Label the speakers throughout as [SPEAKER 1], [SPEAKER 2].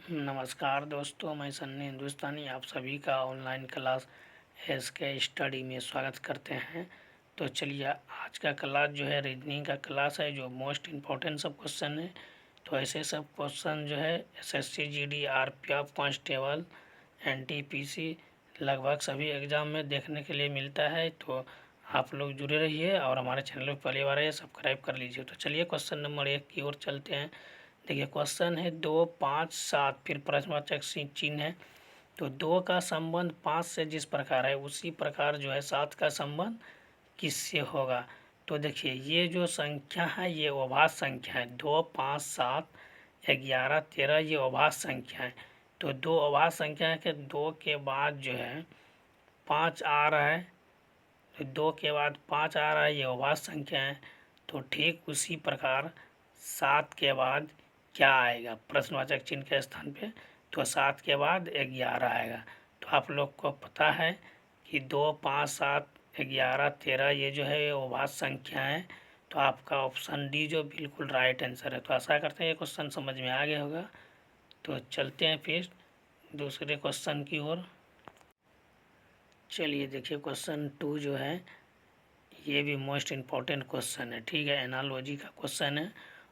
[SPEAKER 1] नमस्कार दोस्तों, मैं सन्नी हिंदुस्तानी आप सभी का ऑनलाइन क्लास एसके स्टडी में स्वागत करते हैं। तो चलिए, आज का क्लास जो है रीजनिंग का क्लास है, जो मोस्ट इम्पोर्टेंट सब क्वेश्चन है। तो ऐसे सब क्वेश्चन जो है SSC, GD, RPF, constable, NTPC लगभग सभी एग्ज़ाम में देखने के लिए मिलता है। तो आप लोग जुड़े रहिए और हमारे चैनल पर पहली बार है सब्सक्राइब कर लीजिए। तो चलिए क्वेश्चन नंबर 1 की ओर चलते हैं। देखिए क्वेश्चन है 2, 5, 7, फिर प्रश्नवाचक चिन्ह है। तो 2 का संबंध 5 से जिस प्रकार है उसी प्रकार जो है 7 का संबंध किससे होगा। तो देखिए ये जो संख्या है ये अभाज्य संख्या है। 2, 5, 7, 11, 13 ये अभाज्य संख्या है। तो दो अभाज्य संख्या है कि 2 के बाद जो है 5 आ रहा है, तो 2 के बाद 5 आ रहा है, ये अभाज्य संख्या है। तो ठीक उसी प्रकार 7 के बाद क्या आएगा प्रश्नवाचक चिन्ह के स्थान पे, तो 7 के बाद 11 आएगा। तो आप लोग को पता है कि 2, 5, 7, 11, 13 ये जो है ये अभाज्य संख्या है। तो आपका ऑप्शन डी जो बिल्कुल राइट आंसर है। तो आशा करते हैं ये क्वेश्चन समझ में आ गया होगा। तो चलते हैं फिर दूसरे क्वेश्चन की ओर। चलिए देखिए क्वेश्चन 2 जो है ये भी मोस्ट इम्पॉर्टेंट क्वेश्चन है, ठीक है। एनालॉजी का क्वेश्चन है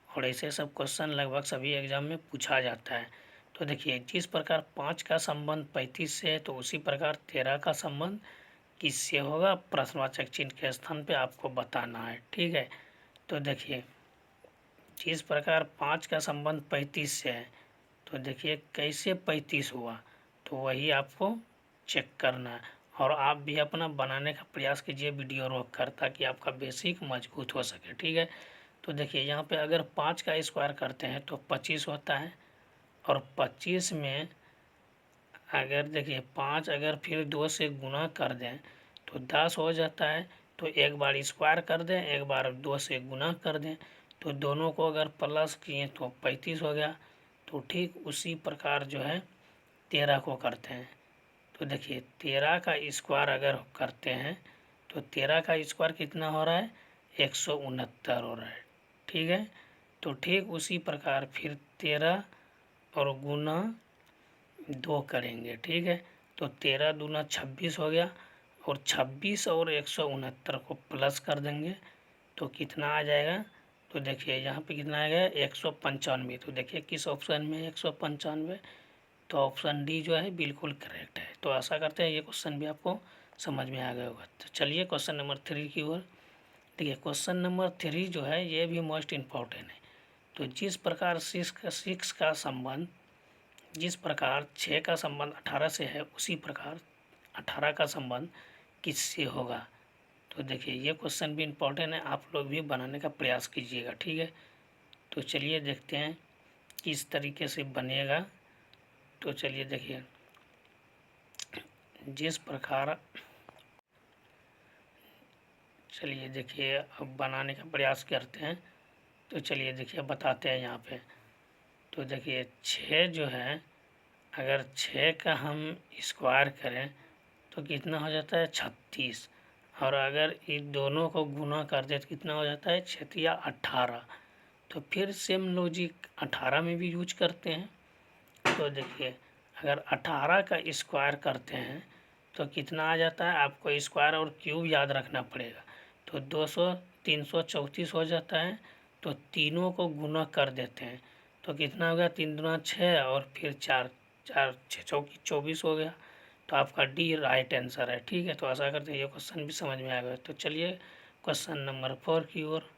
[SPEAKER 1] और ऐसे सब क्वेश्चन लगभग सभी एग्जाम में पूछा जाता है। तो देखिए जिस प्रकार 5 का संबंध 35 से है तो उसी प्रकार 13 का संबंध किससे होगा प्रश्नवाचक चिन्ह के स्थान पे आपको बताना है, ठीक है। तो देखिए जिस प्रकार 5 का संबंध 35 से है तो देखिए कैसे 35 हुआ, तो वही आपको चेक करना है। और आप भी अपना बनाने का प्रयास कीजिए वीडियो रोक कर, ताकि आपका बेसिक मजबूत हो सके, ठीक है। तो देखिए यहाँ पे अगर 5 का स्क्वायर करते हैं तो 25 होता है। और 25 में अगर देखिए 5 अगर फिर 2 से गुना कर दें तो 10 हो जाता है। तो एक बार स्क्वायर कर दें, एक बार 2 से गुना कर दें, तो दोनों को अगर प्लस किए तो 35 हो गया। तो ठीक उसी प्रकार जो है 13 को करते हैं। तो देखिए 13 का स्क्वायर अगर करते हैं तो 13 का स्क्वायर कितना हो रहा है 169 हो रहा है, ठीक है। तो ठीक उसी प्रकार फिर 13 और गुना 2 करेंगे, ठीक है। तो 13 दूना 26 हो गया और 26 और 169 को प्लस कर देंगे तो कितना आ जाएगा। तो देखिए यहाँ पे कितना आ गया 195। तो देखिए किस ऑप्शन में 195, तो ऑप्शन डी जो है बिल्कुल करेक्ट है। तो आशा करते हैं ये क्वेश्चन भी आपको समझ में आ गया होगा। तो चलिए क्वेश्चन नंबर 3 की ओर। देखिए क्वेश्चन नंबर 3 जो है ये भी मोस्ट इम्पॉर्टेंट है। तो जिस प्रकार 6 का संबंध, जिस प्रकार 6 का संबंध 18 से है उसी प्रकार 18 का संबंध किससे होगा। तो देखिए ये क्वेश्चन भी इम्पोर्टेंट है, आप लोग भी बनाने का प्रयास कीजिएगा, ठीक है। तो चलिए देखते हैं किस तरीके से बनेगा। तो चलिए देखिए जिस प्रकार, चलिए देखिए अब बनाने का प्रयास करते हैं। तो चलिए देखिए बताते हैं यहाँ पे। तो देखिए 6 जो है अगर 6 का हम स्क्वायर करें तो कितना हो जाता है 36। और अगर इन दोनों को गुना कर दे तो कितना हो जाता है 6 या 18। तो फिर सेम लॉजिक 18 में भी यूज करते हैं। तो देखिए अगर 18 का स्क्वायर करते हैं तो कितना आ जाता है, आपको स्क्वायर और क्यूब याद रखना पड़ेगा। तो 200 334 हो जाता है। तो तीनों को गुना कर देते हैं तो कितना हो गया 3 दूना 6 और फिर 4 4 6 चौकी 24 हो गया। तो आपका डी राइट आंसर है, ठीक है। तो आशा करते हैं ये क्वेश्चन भी समझ में आ गया। तो चलिए क्वेश्चन नंबर 4 की ओर।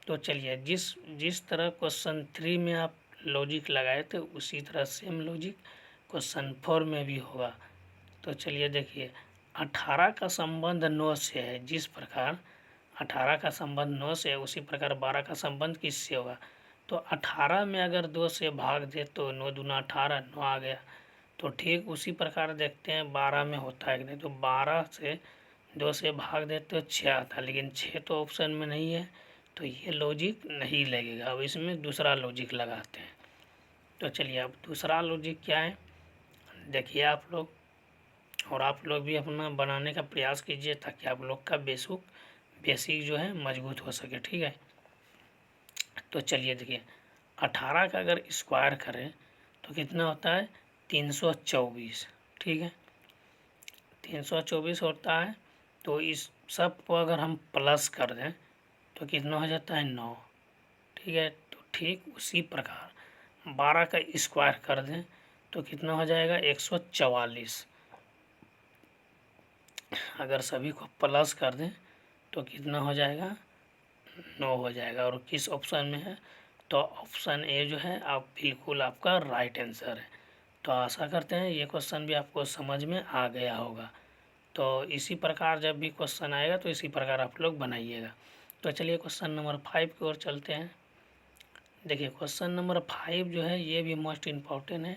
[SPEAKER 1] तो चलिए जिस जिस तरह क्वेश्चन 3 में आप लॉजिक लगाए थे उसी तरह सेम लॉजिक क्वेश्चन 4 में भी होगा। तो चलिए देखिए 18 का संबंध 9 से है, जिस प्रकार 18 का संबंध 9 से है उसी प्रकार 12 का संबंध किससे होगा। तो 18 में अगर 2 से भाग दे तो 9 दूना 18, 9 आ गया। तो ठीक उसी प्रकार देखते हैं 12 में होता है कि नहीं। तो 12 से 2 से भाग देते तो 6 आता, लेकिन 6 तो ऑप्शन में नहीं है, तो ये लॉजिक नहीं लगेगा। अब इसमें दूसरा लॉजिक लगाते हैं। तो चलिए अब दूसरा लॉजिक क्या है देखिए आप लोग, और आप लोग भी अपना बनाने का प्रयास कीजिए ताकि आप लोग का बेसिक जो है मजबूत हो सके, ठीक है। तो चलिए देखिए 18 का अगर स्क्वायर करें तो कितना होता है 324। ठीक है, 324 होता है। तो इस सब को अगर हम प्लस कर दें तो कितना हो जाता है 9। ठीक है, तो ठीक उसी प्रकार 12 का स्क्वायर कर दें तो कितना हो जाएगा 144। अगर सभी को प्लस कर दें तो कितना हो जाएगा 9 हो जाएगा। और किस ऑप्शन में है, तो ऑप्शन ए जो है आप बिल्कुल आपका राइट आंसर है। तो आशा करते हैं ये क्वेश्चन भी आपको समझ में आ गया होगा। तो इसी प्रकार जब भी क्वेश्चन आएगा तो इसी प्रकार आप लोग बनाइएगा। तो चलिए क्वेश्चन नंबर 5 की ओर चलते हैं। देखिए क्वेश्चन नंबर 5 जो है ये भी मोस्ट इम्पॉर्टेंट है।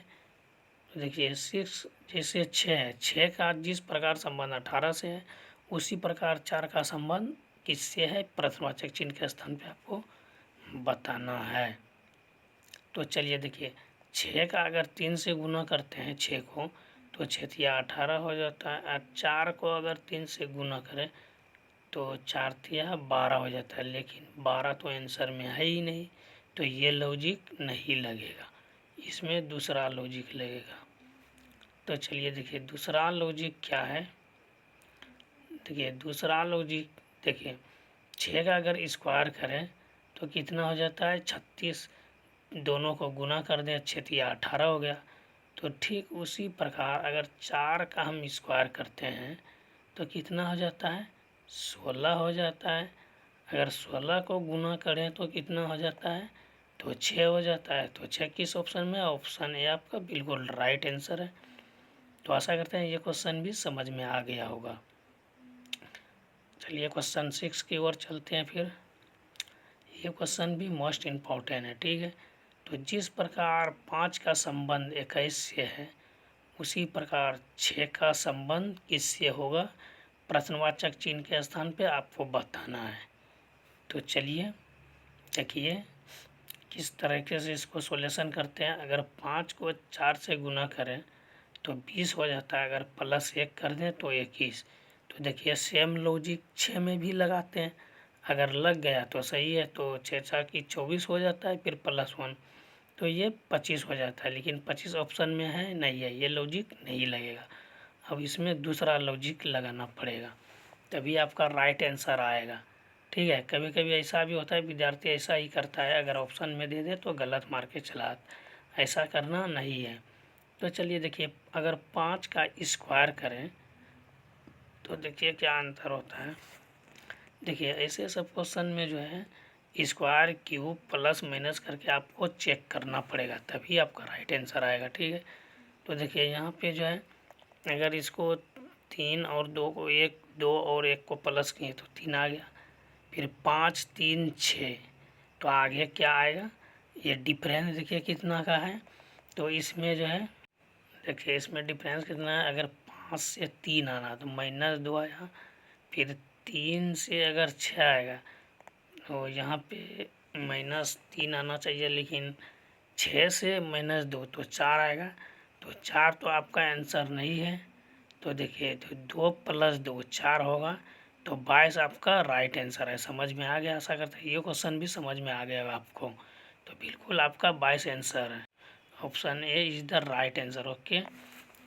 [SPEAKER 1] तो देखिए 6 जैसे 6 है, 6 का जिस प्रकार संबंध 18 से है उसी प्रकार 4 का संबंध किससे है, प्रश्नवाचक चिन्ह के स्थान पे आपको बताना है। तो चलिए देखिए 6 का अगर 3 से गुना करते हैं 6 को तो 6 या 18 हो जाता है। और 4 को अगर 3 से गुना करें तो 4 या 12 हो जाता है। लेकिन 12 तो आंसर में है ही नहीं, तो ये लॉजिक नहीं लगेगा, इसमें दूसरा लॉजिक लगेगा। तो चलिए देखिए दूसरा लॉजिक क्या है। देखिए दूसरा लॉजिक देखिए 6 का अगर स्क्वायर करें तो कितना हो जाता है 36। दोनों को गुना कर दें 6 या 18 हो गया। तो ठीक उसी प्रकार अगर 4 का हम स्क्वायर करते हैं तो कितना हो जाता है 16 हो जाता है। अगर 16 को गुना करें तो कितना हो जाता है, तो 6 हो जाता है। तो 6 किस ऑप्शन में, ऑप्शन ए आपका बिल्कुल राइट आंसर है। तो आशा करते हैं ये क्वेश्चन भी समझ में आ गया होगा। चलिए क्वेश्चन 6 की ओर चलते हैं फिर। ये क्वेश्चन भी मोस्ट इम्पॉर्टेंट है। ठीक है, तो जिस प्रकार 5 का संबंध 21 से है उसी प्रकार 6 का संबंध किससे होगा, प्रश्नवाचक चिन्ह के स्थान पे आपको बताना है। तो चलिए देखिए किस तरीके से इसको सॉल्यूशन करते हैं। अगर 5 को 4 से गुना करें तो 20 हो जाता है। अगर प्लस 1 कर दें तो 21। तो देखिए सेम लॉजिक 6 में भी लगाते हैं, अगर लग गया तो सही है। तो 6 की 24 हो जाता है, फिर +1 तो ये 25 हो जाता है। लेकिन 25 ऑप्शन में है नहीं है, ये लॉजिक नहीं लगेगा। अब इसमें दूसरा लॉजिक लगाना पड़ेगा, तभी आपका राइट आंसर आएगा। ठीक है, कभी कभी ऐसा भी होता है विद्यार्थी ऐसा ही करता है, अगर ऑप्शन में दे दे तो गलत मार के चला, ऐसा करना नहीं है। तो चलिए देखिए अगर 5 का स्क्वायर करें तो देखिए क्या आंसर होता है। देखिए ऐसे सब क्वेश्चन में जो है स्क्वायर क्यूब प्लस माइनस करके आपको चेक करना पड़ेगा, तभी आपका राइट आंसर आएगा। ठीक है, तो देखिए यहाँ पे जो है अगर इसको 3 और 2 को 1, 2 और 1 को प्लस किए तो 3 आ गया। फिर 5, 3, 6 तो आगे क्या आएगा, ये डिफरेंस देखिए कितना का है। तो इसमें जो है देखिए इसमें डिफरेंस कितना है, अगर 5 से 3 आना तो -2 आया। फिर 3 से अगर 6 आएगा तो यहाँ पे -3 आना चाहिए, लेकिन 6 से -2 तो 4 आएगा। तो 4 तो आपका आंसर नहीं है। तो देखिए तो 2 + 2 4 होगा। तो 22 आपका राइट आंसर है। समझ में आ गया, आशा करते हैं ये क्वेश्चन भी समझ में आ गया आपको। तो बिल्कुल आपका 22 आंसर है, option A is the right answer. Okay,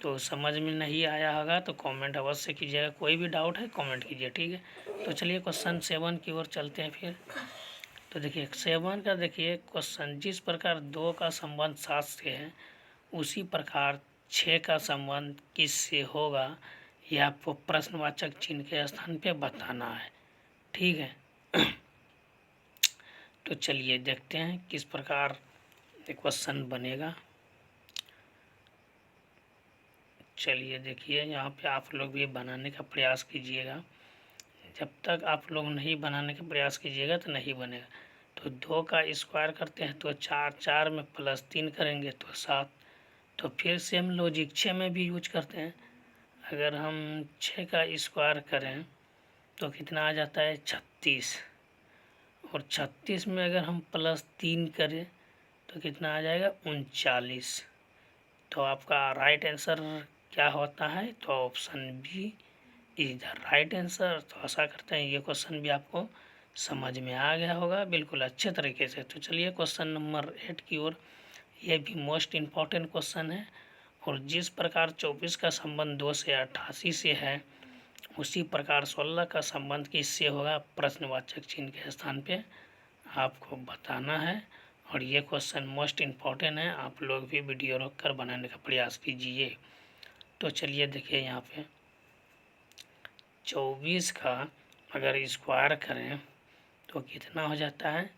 [SPEAKER 1] तो समझ में नहीं आया होगा तो कमेंट अवश्य कीजिएगा, कोई भी डाउट है कमेंट कीजिए। ठीक है, तो चलिए क्वेश्चन 7 की ओर चलते हैं फिर। तो देखिए 7 का देखिए क्वेश्चन, जिस प्रकार 2 का संबंध 7 से है उसी प्रकार 6 का संबंध किससे होगा, यह आपको प्रश्नवाचक चिन्ह के स्थान पे बताना है। ठीक है, तो चलिए देखते हैं किस प्रकार क्वेश्चन बनेगा। चलिए देखिए यहाँ पे आप लोग भी बनाने का प्रयास कीजिएगा, जब तक आप लोग नहीं बनाने का प्रयास कीजिएगा तो नहीं बनेगा। तो 2 का स्क्वायर करते हैं तो 4, 4 में +3 करेंगे तो 7। तो फिर सेम लॉजिक 6 में भी यूज करते हैं। अगर हम 6 का स्क्वायर करें तो कितना आ जाता है 36। और 36 में अगर हम +3 करें तो कितना आ जाएगा 39। तो आपका राइट आंसर क्या होता है, तो option B is the right answer. तो आशा करते हैं ये क्वेश्चन भी आपको समझ में आ गया होगा बिल्कुल अच्छे तरीके से। तो चलिए क्वेश्चन नंबर 8 की ओर। ये भी मोस्ट इम्पॉर्टेंट क्वेश्चन है। और जिस प्रकार 24 का संबंध 2 से 88 से है, उसी प्रकार 16 का संबंध किससे होगा, प्रश्नवाचक चिन्ह के स्थान पे आपको बताना है। और ये क्वेश्चन मोस्ट इम्पॉर्टेंट है, आप लोग भी वीडियो रोक कर बनाने का प्रयास कीजिए। तो चलिए देखिए यहाँ पे 24 का अगर स्क्वायर करें तो कितना हो जाता है,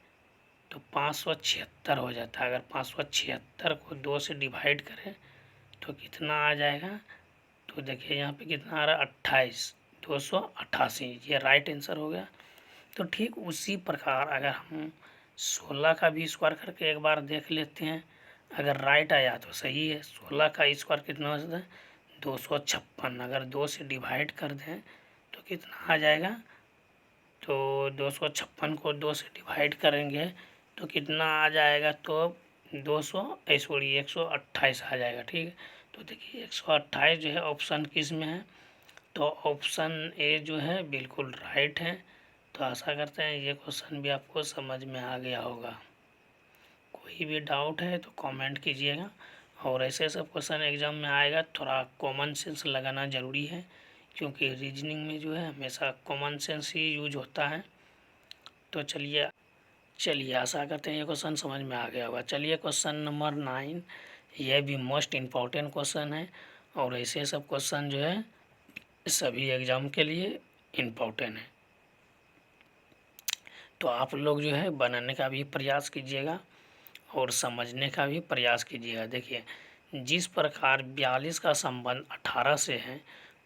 [SPEAKER 1] तो 576 हो जाता है। अगर 576 को 2 से डिवाइड करें तो कितना आ जाएगा, तो देखिए यहाँ पे कितना आ रहा है 28, 288, ये राइट आंसर हो गया। तो ठीक उसी प्रकार अगर हम 16 का भी स्क्वायर करके एक बार देख लेते हैं, अगर राइट आया तो सही है। 16 का स्क्वायर कितना हो जाता है, 256। अगर 2 से डिवाइड कर दें तो कितना आ जाएगा, तो 256 को 2 से डिवाइड करेंगे तो कितना आ जाएगा, तो 128 आ जाएगा। ठीक है, तो देखिए 128 जो है ऑप्शन किस में है, तो ऑप्शन ए जो है बिल्कुल राइट है। तो आशा करते हैं ये क्वेश्चन भी आपको समझ में आ गया होगा। कोई भी डाउट है तो कमेंट कीजिएगा। और ऐसे सब क्वेश्चन एग्जाम में आएगा, थोड़ा कॉमन सेंस लगाना ज़रूरी है, क्योंकि रीजनिंग में जो है हमेशा कॉमन सेंस ही यूज होता है। तो चलिए आशा करते हैं ये क्वेश्चन समझ में आ गया होगा। चलिए क्वेश्चन नंबर 9, यह भी मोस्ट इम्पॉर्टेंट क्वेश्चन है। और ऐसे सब क्वेश्चन जो है सभी एग्ज़ाम के लिए इम्पोर्टेंट है, तो आप लोग जो है बनाने का भी प्रयास कीजिएगा और समझने का भी प्रयास कीजिएगा। देखिए जिस प्रकार 42 का संबंध 18 से है,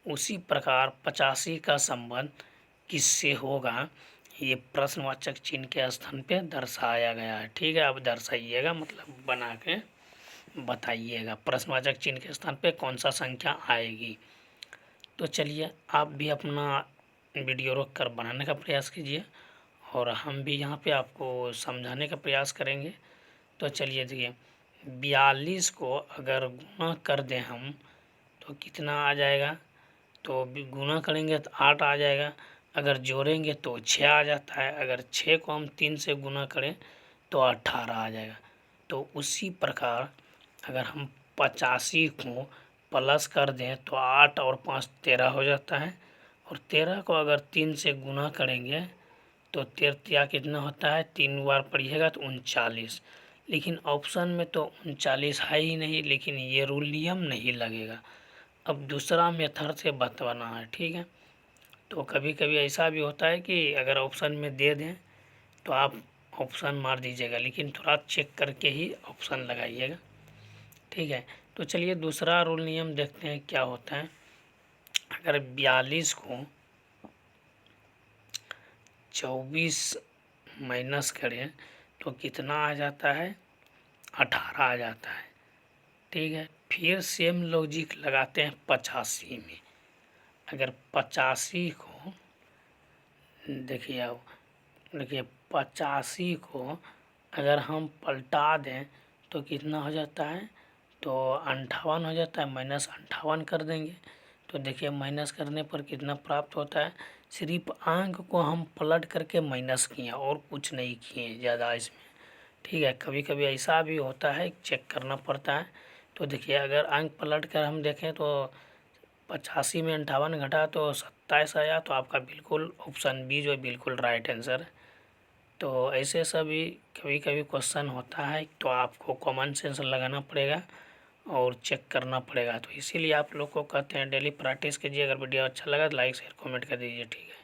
[SPEAKER 1] उसी प्रकार 85 का संबंध किससे होगा, ये प्रश्नवाचक चिन्ह के स्थान पे दर्शाया गया है। ठीक है, अब दर्शाइएगा मतलब बना के बताइएगा प्रश्नवाचक चिन्ह के स्थान पे कौन सा संख्या आएगी। तो चलिए आप भी अपना वीडियो रोक कर बनाने का प्रयास कीजिए और हम भी यहाँ पे आपको समझाने का प्रयास करेंगे। तो चलिए देखिए 42 को अगर गुना कर दें हम तो कितना आ जाएगा, तो गुना करेंगे तो 8 आ जाएगा। अगर जोड़ेंगे तो 6 आ जाता है। अगर 6 को हम 3 से गुना करें तो 18 आ जाएगा। तो उसी प्रकार अगर हम 85 को प्लस कर दें तो 8 और 5 13 हो जाता है। और 13 को अगर 3 से गुना करेंगे तो 13 कितना होता है, 3 बार पढ़िएगा तो 39। लेकिन ऑप्शन में तो 39 है ही नहीं, लेकिन ये रूल नियम नहीं लगेगा। अब दूसरा मेथड से बताना है। ठीक है, तो कभी कभी ऐसा भी होता है कि अगर ऑप्शन में दे दें तो आप ऑप्शन मार दीजिएगा, लेकिन थोड़ा चेक करके ही ऑप्शन लगाइएगा। ठीक है, तो चलिए दूसरा रूल नियम देखते हैं क्या होता है। अगर 42 को 24 माइनस करें तो कितना आ जाता है, 18 आ जाता है। ठीक है, फिर सेम लॉजिक लगाते हैं 85 में। अगर 85 को देखिए, अब देखिए 85 को अगर हम पलटा दें तो कितना हो जाता है, तो 58 हो जाता है। माइनस 58 कर देंगे तो देखिए माइनस करने पर कितना प्राप्त होता है, सिर्फ अंक को हम पलट करके माइनस किए और कुछ नहीं किए ज़्यादा इसमें। ठीक है, कभी कभी ऐसा भी होता है, चेक करना पड़ता है। तो देखिए अगर अंक पलट कर हम देखें तो 85 में 58 घटा तो 27 आया, तो आपका बिल्कुल ऑप्शन बी जो है बिल्कुल राइट आंसर है। तो ऐसे सभी कभी कभी क्वेश्चन होता है, तो आपको कॉमन सेंस लगाना पड़ेगा और चेक करना पड़ेगा। तो इसीलिए आप लोग को कहते हैं डेली प्रैक्टिस कीजिए। अगर वीडियो अच्छा लगा तो लाइक शेयर कमेंट कर दीजिए। ठीक है।